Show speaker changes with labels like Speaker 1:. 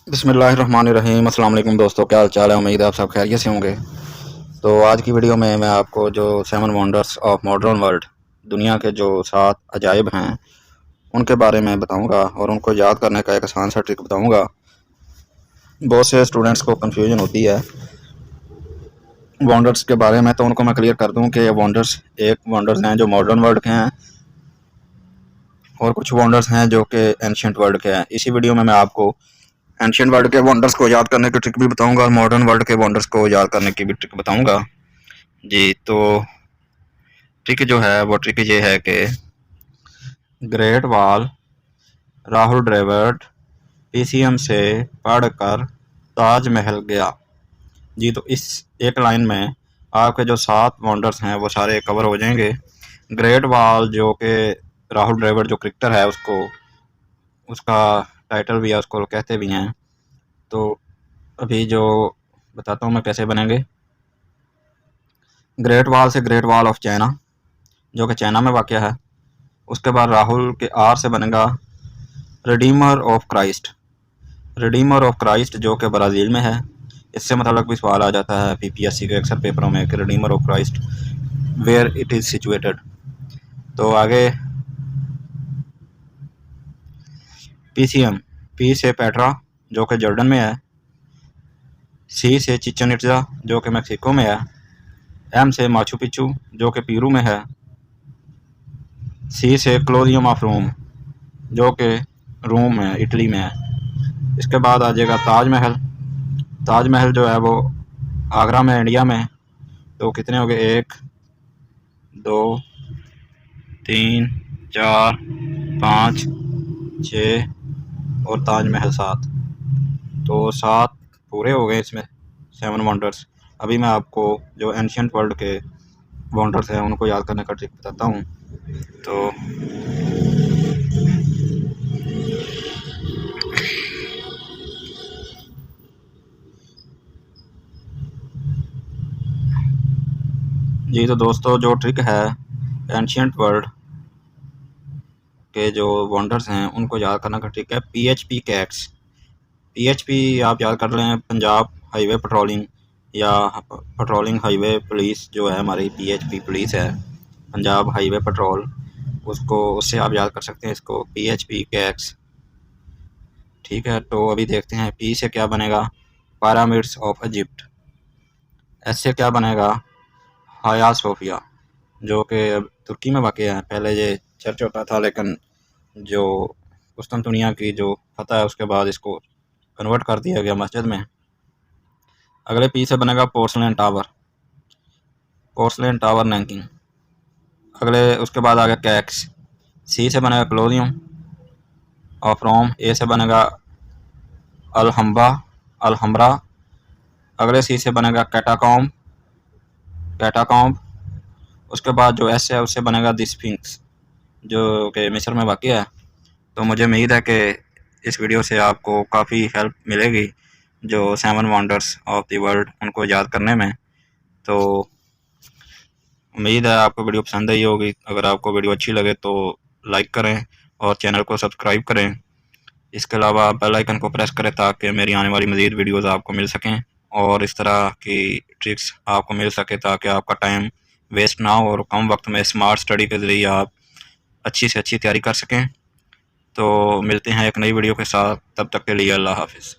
Speaker 1: बिस्मिल्लाहिर्रहमानिर्रहीम। अस्सलाम वालेकुम दोस्तों, क्या हाल चाल है। उम्मीद है आप सब खैरियत से होंगे। तो आज की वीडियो में मैं आपको जो 7 वंडर्स ऑफ मॉडर्न वर्ल्ड, दुनिया के जो 7 अजायब हैं, उनके बारे में बताऊंगा और उनको याद करने का एक आसान सा ट्रिक बताऊंगा। बहुत से स्टूडेंट्स को कंफ्यूजन होती है वंडर्स के बारे में, तो उनको मैं क्लियर कर दूं कि ये वंडर्स वंडर्स हैं जो मॉडर्न वर्ल्ड के हैं और कुछ वंडर्स हैं जो कि एंशिएंट वर्ल्ड के हैं। इसी वीडियो में मैं आपको एंशिएंट वर्ल्ड के वंडर्स को याद करने की ट्रिक भी बताऊंगा और मॉडर्न वर्ल्ड के वंडर्स को याद करने की भी ट्रिक बताऊंगा जी। तो ट्रिक जो है वो ट्रिक ये है कि Great Wall Rahul Dravid PCM से पढ़कर ताजमहल गया जी। तो इस एक लाइन में आपके जो 7 वंडर्स हैं वो सारे कवर हो जाएंगे। ग्रेट वॉल जो कि राहुल द्रविड़ जो क्रिकेटर है उसको उसका टाइटल भी है, उसको कहते भी हैं। तो अभी जो बताता हूँ मैं कैसे बनेंगे। ग्रेट वॉल से ग्रेट वॉल ऑफ चाइना जो कि चाइना में वाक़या है। उसके बाद राहुल के आर से बनेगा Redeemer of Christ, Redeemer of Christ जो कि ब्राज़ील में है। इससे मतलब भी सवाल आ जाता है पीपीएससी के अक्सर पेपरों में कि Redeemer of Christ where it is situated. तो आगे पीसीएम, पी से पेट्रा जो कि जॉर्डन में है। सी से चिचन इट्जा जो कि मैक्सिको में है। एम से माचू पिच्चू जो कि पेरू में है। सी से क्लोजियम ऑफ रोम जो कि रोम है, इटली में है। इसके बाद आ जाएगा ताजमहल। ताजमहल जो है वो आगरा में, इंडिया में। तो कितने हो गए, 1 2 3 4 5 6 और ताजमहल 7। तो 7 पूरे हो गए इसमें 7 वंडर्स। अभी मैं आपको जो एंशिएंट वर्ल्ड के वंडर्स हैं उनको याद करने का ट्रिक बताता हूँ। तो जी, तो दोस्तों जो ट्रिक है एंशिएंट वर्ल्ड के जो वंडर्स हैं उनको याद करने का ट्रिक है पीएचपी कैट्स। पीएचपी आप याद कर लें, पंजाब हाईवे पेट्रोलिंग या पेट्रोलिंग हाईवे पुलिस जो है हमारी पीएचपी पुलिस है, पंजाब हाईवे पेट्रोल, उससे आप याद कर सकते हैं इसको पीएचपी कैट्स। ठीक है, तो अभी देखते हैं पी से क्या बनेगा, पिरामिड्स ऑफ इजिप्ट। एस से क्या बनेगा, हाया सोफिया जो कि तुर्की में वाक़या है। पहले ये चर्च होता था लेकिन जो कुस्तुनतुनिया की जो फतह है उसके बाद इसको कन्वर्ट कर दिया गया मस्जिद में। अगले पी से बनेगा porcelain tower, porcelain tower Nanking. अगले उसके बाद आ गया कैक्स। सी से बनेगा क्लोजियम ऑफ रोम। ए से बनेगा अलहम्बा, अलहम्बरा। अगले सी से बनेगा कैटाकॉम्ब, कैटाकॉम्ब। उसके बाद जो एस है उससे बनेगा द स्फिंक्स जो कि मिस्र में वाक़या है। तो मुझे उम्मीद है कि इस वीडियो से आपको काफ़ी हेल्प मिलेगी जो 7 वंडर्स ऑफ द वर्ल्ड उनको याद करने में। तो उम्मीद है आपको वीडियो पसंद आई होगी। अगर आपको वीडियो अच्छी लगे तो लाइक करें और चैनल को सब्सक्राइब करें। इसके अलावा बेल आइकन को प्रेस करें ताकि मेरी आने वाली मज़ीद वीडियोज़ आपको मिल सकें और इस तरह की ट्रिक्स आपको मिल सके ताकि आपका टाइम वेस्ट ना हो और कम वक्त में स्मार्ट स्टडी के ज़रिए आप अच्छी से अच्छी तैयारी कर सकें। तो मिलते हैं एक नई वीडियो के साथ, तब तक के लिए अल्लाह हाफ़िज़।